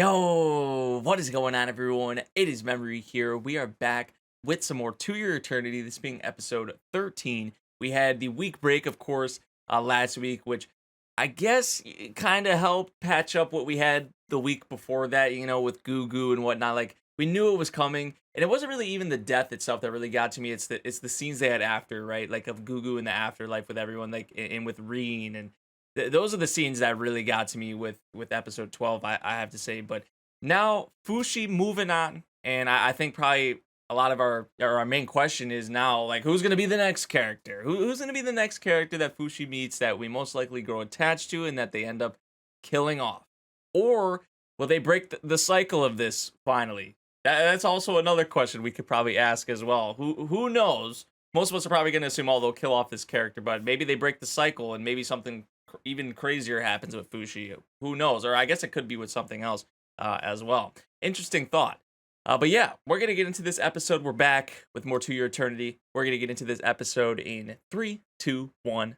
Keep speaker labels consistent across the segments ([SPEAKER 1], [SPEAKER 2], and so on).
[SPEAKER 1] Yo, what is going on, everyone? It is Memory here. We are back with some more To Your Eternity, this being episode 13. We had the week break, of course, last week, which I guess kind of helped patch up what we had the week before that, with Goo Goo and whatnot. Like, we knew it was coming, and it wasn't really even the death itself that really got to me. It's the scenes they had after, right? Like, of Goo Goo in the afterlife with everyone, like, and with Reen and those are the scenes that really got to me with episode 12, I have to say. But now Fushi moving on, and I think probably a lot of our main question is now, like, who's gonna be the next character? Who's gonna be the next character that Fushi meets that we most likely grow attached to and that they end up killing off? Or will they break the cycle of this finally? That's also another question we could probably ask as well. Who knows? Most of us are probably going to assume, they'll kill off this character, but maybe they break the cycle and maybe something even crazier happens with Fushi. Who knows? Or I guess it could be with something else as well. Interesting thought. But yeah, we're going to get into this episode. We're back with more To Your Eternity. We're going to get into this episode in 3, 2, 1,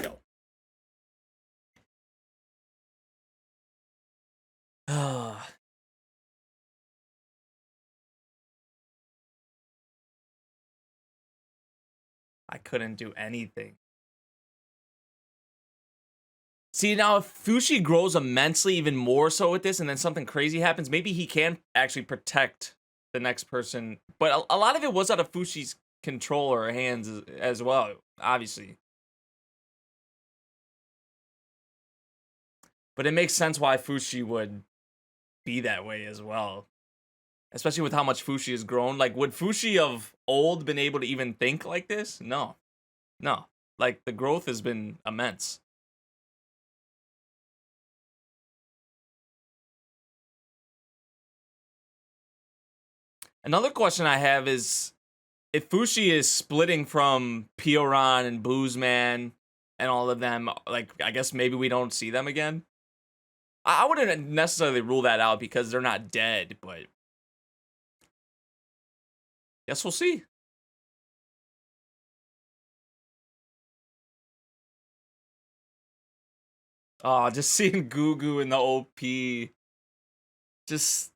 [SPEAKER 1] go. I couldn't do anything. See, now if Fushi grows immensely, even more so with this, and then something crazy happens, maybe he can actually protect the next person. But a lot of it was out of Fushi's control or hands as well, obviously. But it makes sense why Fushi would be that way as well. Especially with how much Fushi has grown. Like, would Fushi of old been able to even think like this? No. No. Like, the growth has been immense. Another question I have is, if Fushi is splitting from Pioran and Boozman and all of them, like, I guess maybe we don't see them again. I wouldn't necessarily rule that out because they're not dead, but guess we'll see. Oh, just seeing Goo Goo in the OP, just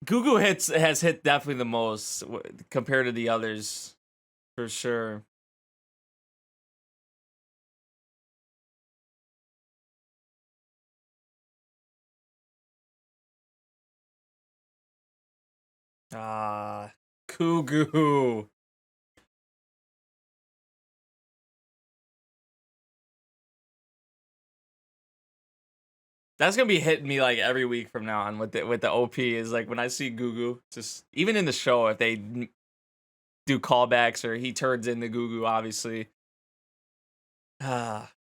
[SPEAKER 1] Goo Goo has hit definitely the most compared to the others, for sure. Ah, Goo Goo. That's gonna be hitting me like every week from now on with the OP is like when I see Goo Goo, just even in the show if they do callbacks or he turns into Goo Goo, obviously. Ah,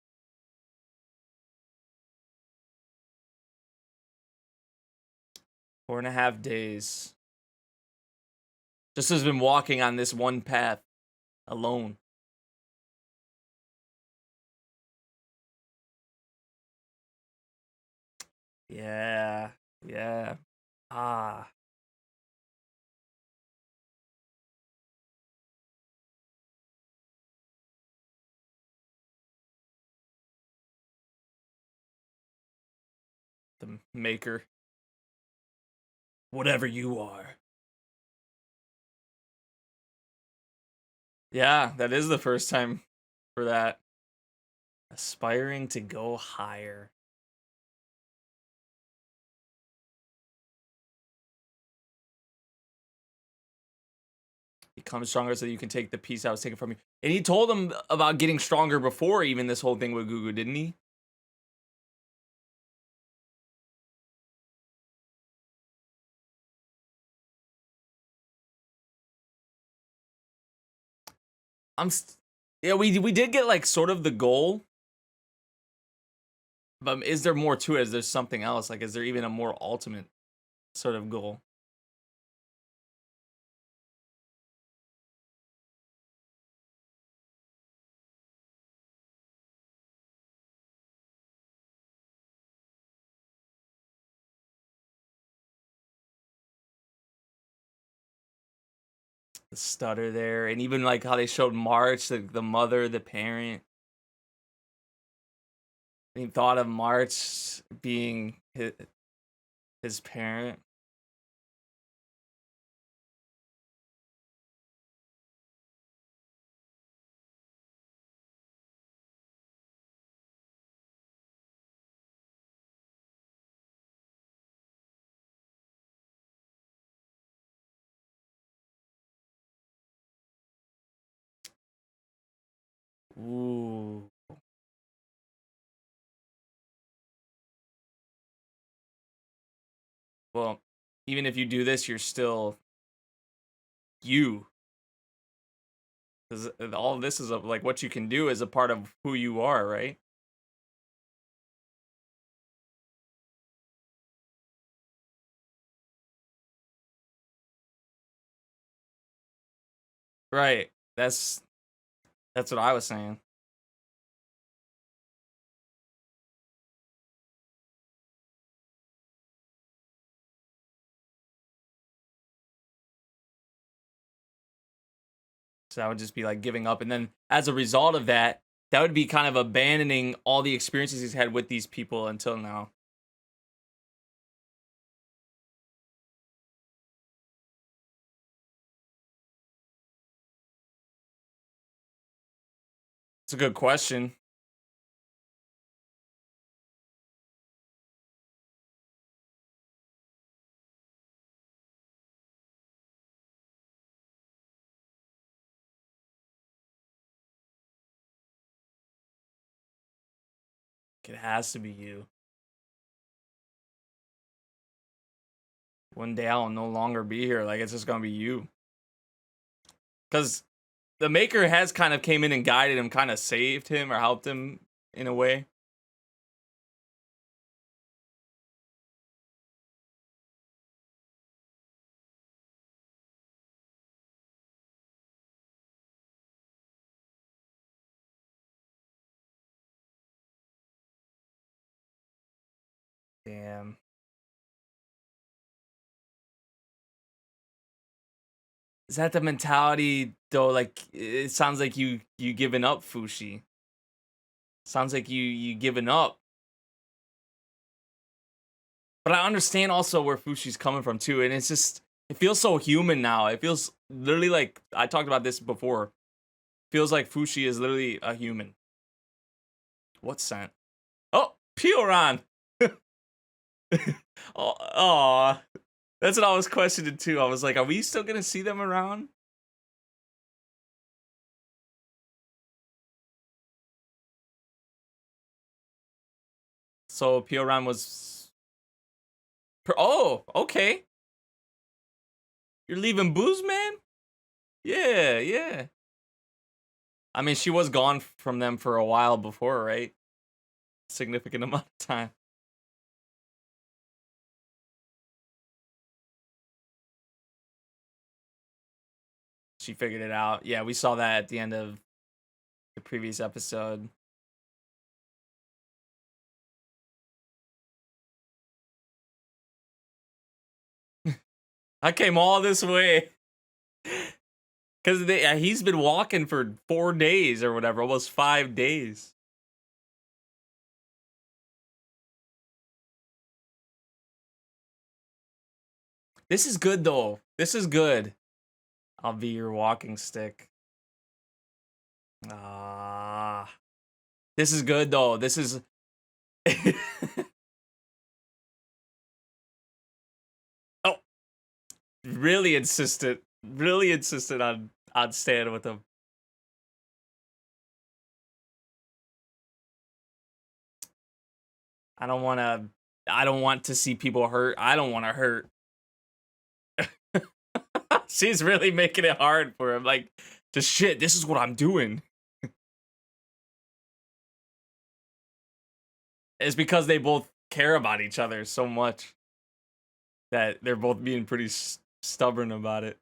[SPEAKER 1] 4.5 days. Just has been walking on this one path alone. Yeah, yeah. Ah, the maker. Whatever you are. Yeah, that is the first time for that. Aspiring to go higher. Become stronger so that you can take the piece I was taken from you. And he told him about getting stronger before even this whole thing with Goo Goo, didn't he? Yeah, we did get like sort of the goal, but is there more to it? Is there something else? Like, is there even a more ultimate sort of goal? The stutter there, and even like how they showed March, the mother, the parent. He thought of March being his parent. Ooh. Well, even if you do this, you're still you. Because all of this is like what you can do is a part of who you are, right? Right. That's what I was saying. So that would just be like giving up, and then as a result of that, that would be kind of abandoning all the experiences he's had with these people until now. It's a good question. It has to be you. One day I'll no longer be here. Like it's just gonna be you. Because the maker has kind of came in and guided him, kind of saved him or helped him in a way. Damn. Is that the mentality though? Like it sounds like you giving up, Fushi. Sounds like you giving up. But I understand also where Fushi's coming from too, and it's just it feels so human now. It feels literally like I talked about this before. Feels like Fushi is literally a human. What scent? Oh, Pioran. Oh, that's what I was questioning too. I was like, are we still gonna see them around? So Pioran was. Oh, okay. You're leaving booze, man? Yeah, yeah. I mean, she was gone from them for a while before, right? Significant amount of time. She figured it out. Yeah, we saw that at the end of the previous episode. I came all this way because he's been walking for 4 days or whatever, almost 5 days. This is good though. This is good. I'll be your walking stick. Ah, this is good though. This is oh, really insistent. Really insistent on staying with him. I don't want to. I don't want to see people hurt. I don't want to hurt. She's really making it hard for him. Like, just shit. This is what I'm doing. It's because they both care about each other so much that they're both being pretty stubborn about it.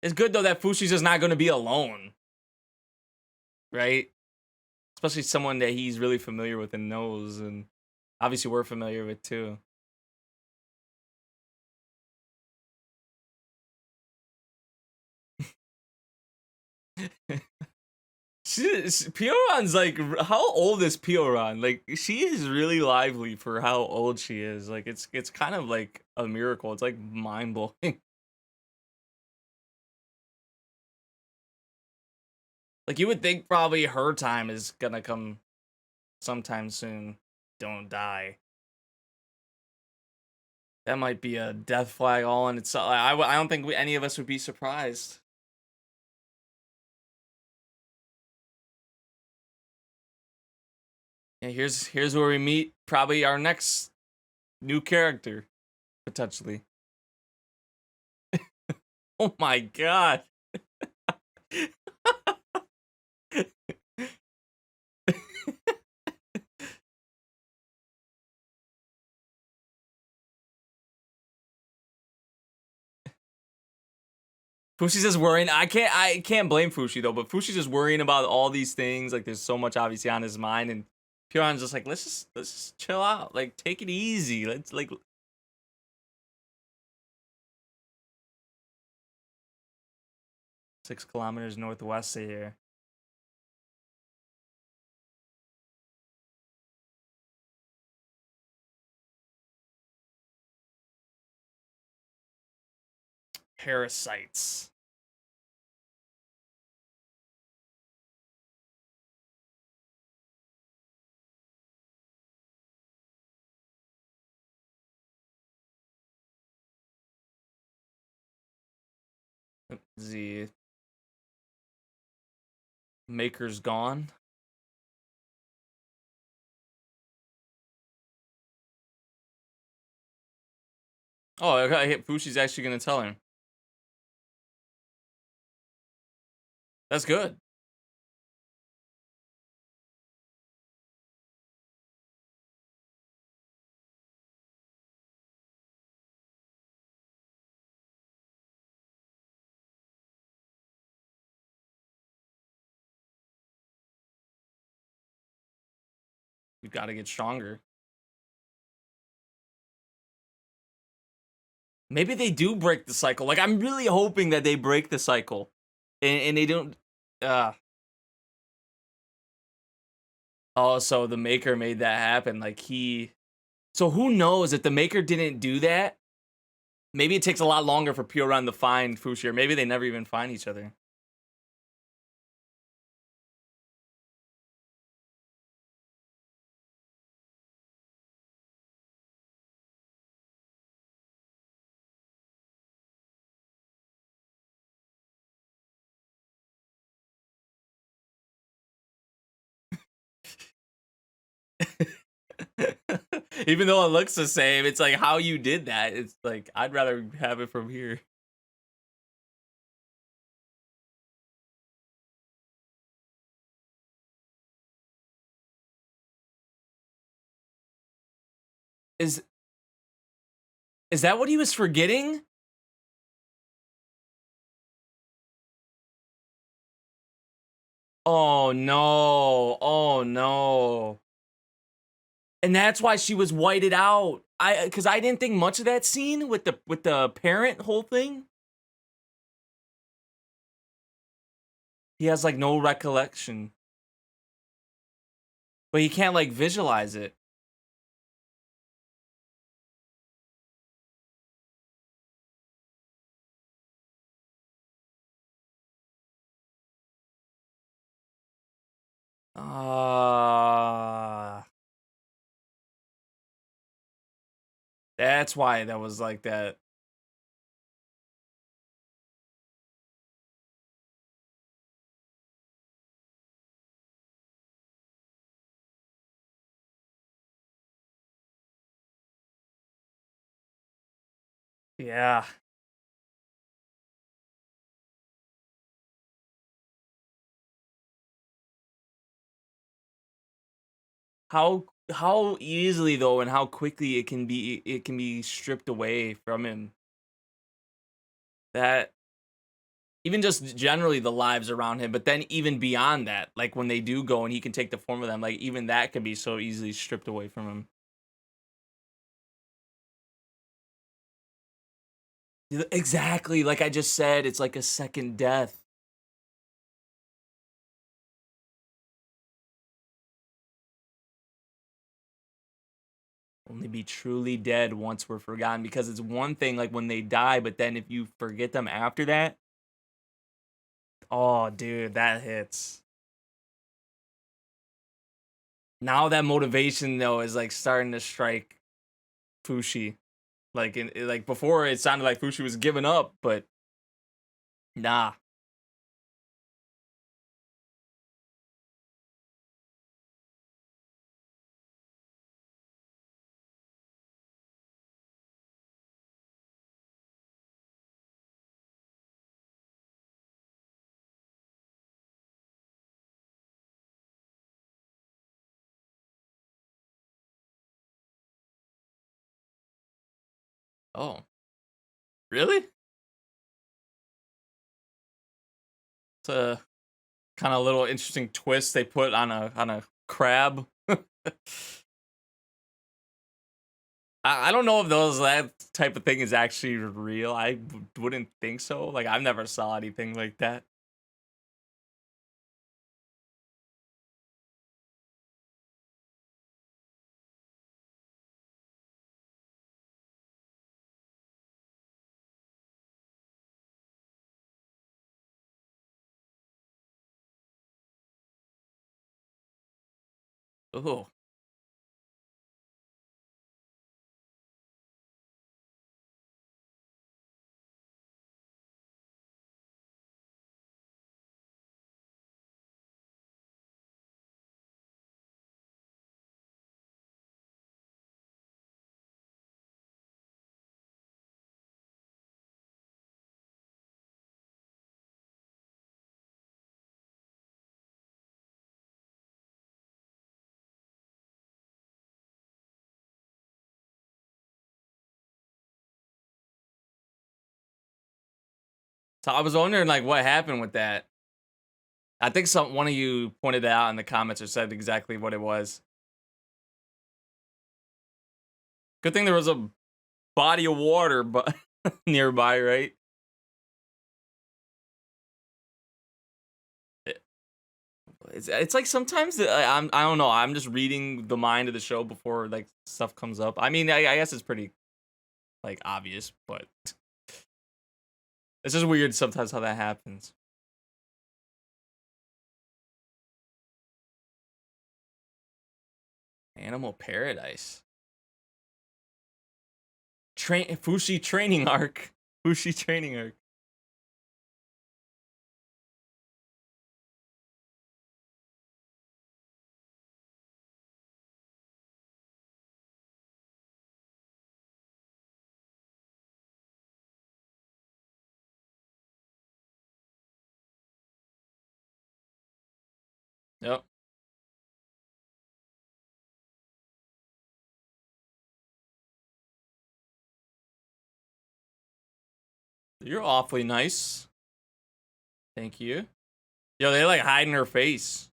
[SPEAKER 1] It's good though that Fushi's just not going to be alone, right? Especially someone that he's really familiar with and knows, and obviously we're familiar with too. Pioran's like, how old is Pioran? Like, she is really lively for how old she is. Like, it's kind of like a miracle. It's like mind blowing. Like, you would think probably her time is gonna come sometime soon. Don't die. That might be a death flag all in itself. I don't think any of us would be surprised. Yeah, here's where we meet probably our next new character, potentially. Oh my god. Fushi's just worrying. I can't blame Fushi though, but Fushi's just worrying about all these things. Like, there's so much obviously on his mind, and Pyoran's just like, let's just chill out. Like, take it easy. Let's like 6 kilometers northwest of here. Parasites. The maker's gone. Oh, okay. Fushi's actually gonna tell him. That's good. We've got to get stronger. Maybe they do break the cycle. Like, I'm really hoping that they break the cycle, and they don't. Uh oh, so the maker made that happen. Like, he. So who knows if the maker didn't do that? Maybe it takes a lot longer for Pure to find Fushi, or maybe they never even find each other. Even though it looks the same, it's like how you did that. It's like, I'd rather have it from here. Is is that what he was forgetting? Oh no. Oh no. And that's why she was whited out. Cuz I didn't think much of that scene with the parent whole thing. He has like no recollection. But he can't like visualize it. Ah. That's why that was like that. Yeah. How easily though, and how quickly it can be stripped away from him. That, even just generally the lives around him, but then even beyond that, like when they do go and he can take the form of them, like even that can be so easily stripped away from him. Exactly, like I just said, it's like a second death. Only be truly dead once we're forgotten, because it's one thing like when they die, but then if you forget them after that, oh dude, that hits. Now that motivation though is like starting to strike Fushi. Like before it sounded like Fushi was giving up, but nah. Oh, really? It's a kind of little interesting twist they put on a crab. I don't know if that type of thing is actually real. I wouldn't think so. Like I've never saw anything like that. Oh, so I was wondering like what happened with that. I think one of you pointed it out in the comments or said exactly what it was. Good thing there was a body of water but nearby, right? It's like sometimes I don't know. I'm just reading the mind of the show before like stuff comes up. I mean, I guess it's pretty like obvious, but it's just weird sometimes how that happens. Animal Paradise. Fushi training arc. Fushi training arc. Yep. You're awfully nice. Thank you. Yo, they like hiding her face.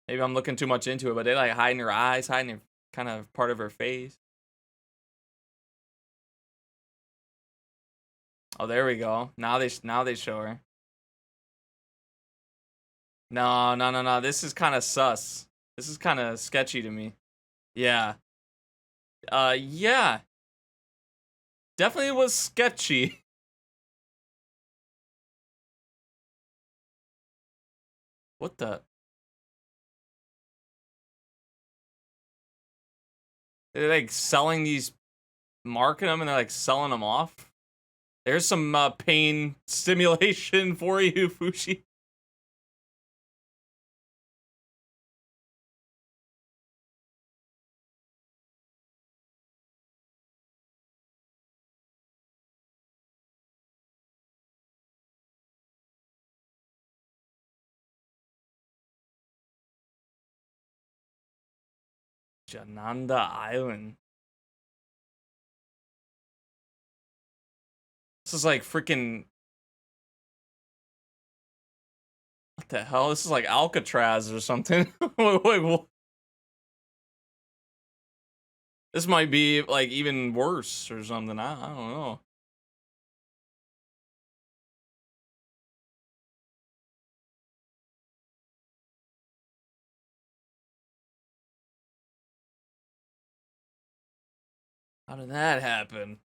[SPEAKER 1] Maybe I'm looking too much into it, but they like hiding her eyes, hiding her kind of part of her face. Oh, there we go. Now they show her. No, no, no, no. This is kind of sus. This is kind of sketchy to me. Yeah. Yeah. Definitely was sketchy. What the? They're like selling these, marking them, and they're like selling them off. There's some pain stimulation for you, Fushi. Jananda Island. This is like freaking. What the hell? This is like Alcatraz or something. Wait, this might be like even worse or something. I don't know. How did that happen?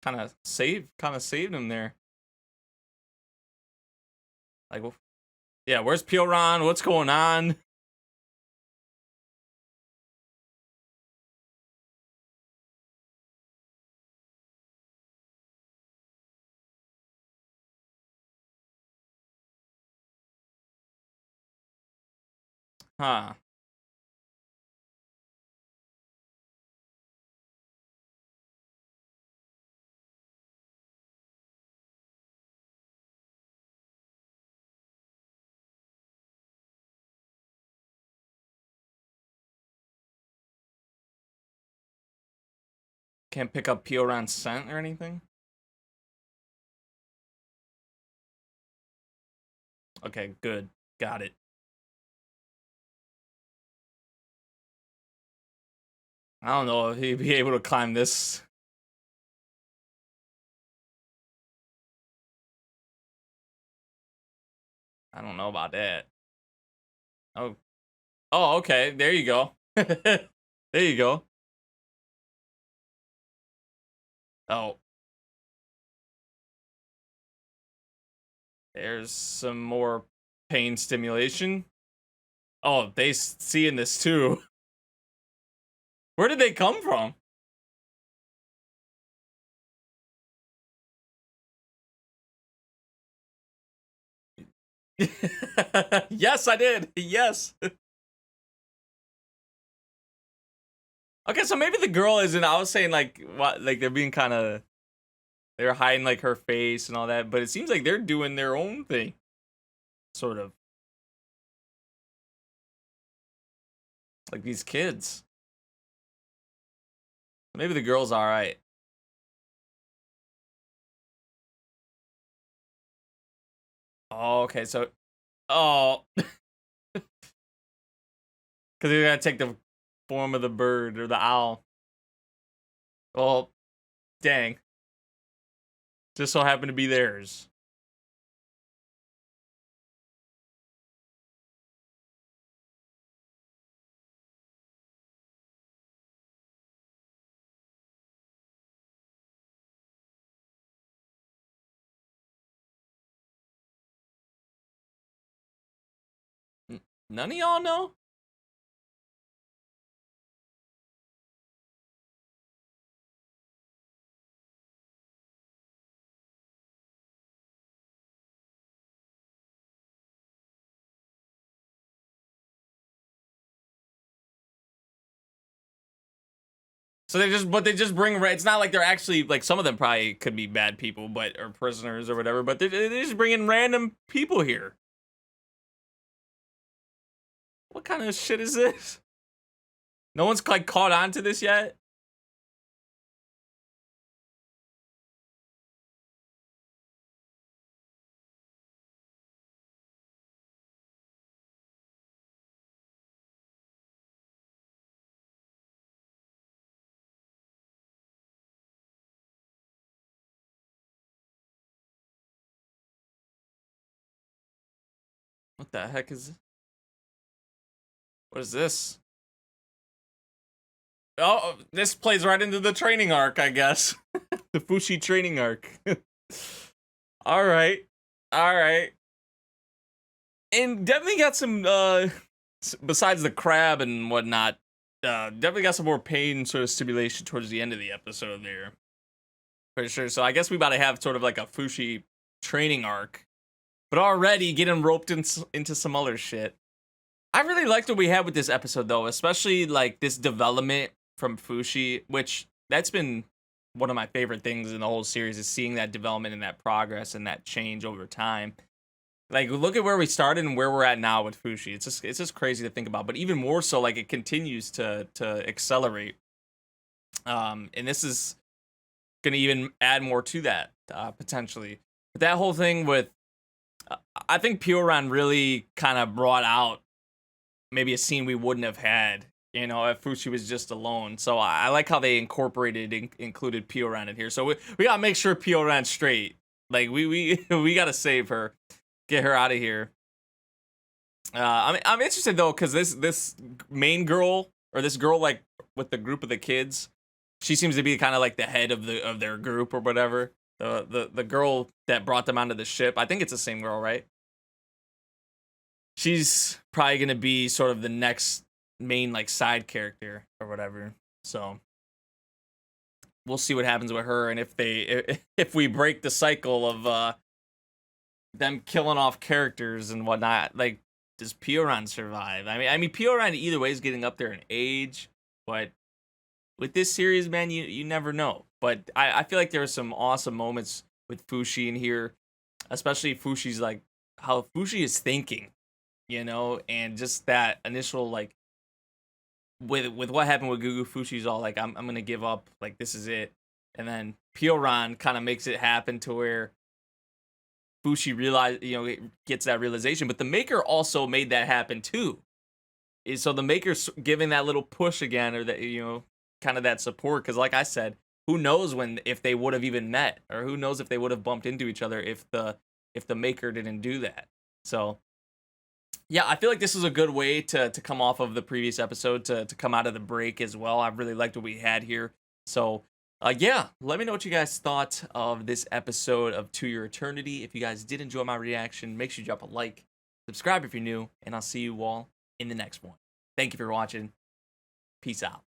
[SPEAKER 1] Kind of saved him there. Like, yeah, where's Pioran? What's going on? Huh. Can't pick up Pioran's scent or anything? Okay, good. Got it. I don't know if he'd be able to climb this. I don't know about that. Oh. Oh, okay. There you go. There you go. Oh. There's some more pain stimulation. Oh, they seeing this too. Where did they come from? Yes, I did. Yes. Okay, so maybe the girl isn't. I was saying like what, like they're being kind of, they're hiding like her face and all that, but it seems like they're doing their own thing, sort of. Like these kids. Maybe the girl's all right. Oh, okay, so, oh, because they're gonna take the form of the bird or the owl. Well, dang. Just so happened to be theirs. None of y'all know? So they just bring. It's not like they're actually like some of them probably could be bad people, but or prisoners or whatever. But they're just bringing random people here. What kind of shit is this? No one's like caught on to this yet. What the heck is? What is this? Oh, this plays right into the training arc, I guess. The Fushi training arc. All right, all right, and definitely got some. Besides the crab and whatnot, definitely got some more pain sort of stimulation towards the end of the episode there. For sure. So I guess we about to have sort of like a Fushi training arc, but already getting roped into some other shit. I really liked what we had with this episode though, especially like this development from Fushi, which that's been one of my favorite things in the whole series is seeing that development and that progress and that change over time. Like look at where we started and where we're at now with Fushi. It's just crazy to think about, but even more so like it continues to accelerate. And this is going to even add more to that potentially. But that whole thing with I think Pioran really kind of brought out maybe a scene we wouldn't have had you know, if Fushi was just alone. So I like how they included Pioran in here. So we gotta make sure Pioran's straight. Like we gotta save her, get her out of here. I'm interested though, because this main girl, or this girl like with the group of the kids, she seems to be kind of like the head of their group or whatever. The girl that brought them onto the ship. I think it's the same girl, right? She's probably gonna be sort of the next main like side character or whatever. So we'll see what happens with her, and if we break the cycle of them killing off characters and whatnot. Like, does Pioran survive? I mean Pioran either way is getting up there in age, but with this series, man, you never know. But I feel like there are some awesome moments with Fushi in here, especially Fushi's like how Fushi is thinking, you know, and just that initial like with what happened with Gugu. Fushi's all like, I'm gonna give up, like this is it, and then Pioran kind of makes it happen to where Fushi gets that realization, but the Maker also made that happen too. So the Maker's giving that little push again, or that, you know, kind of that support, because like I said, who knows if they would have even met, or who knows if they would have bumped into each other if the Maker didn't do that. So yeah, I feel like this is a good way to come off of the previous episode, to come out of the break as well. I really liked what we had here. So yeah, let me know what you guys thought of this episode of To Your Eternity. If you guys did enjoy my reaction, make sure you drop a like, subscribe if you're new, and I'll see you all in the next one. Thank you for watching. Peace out.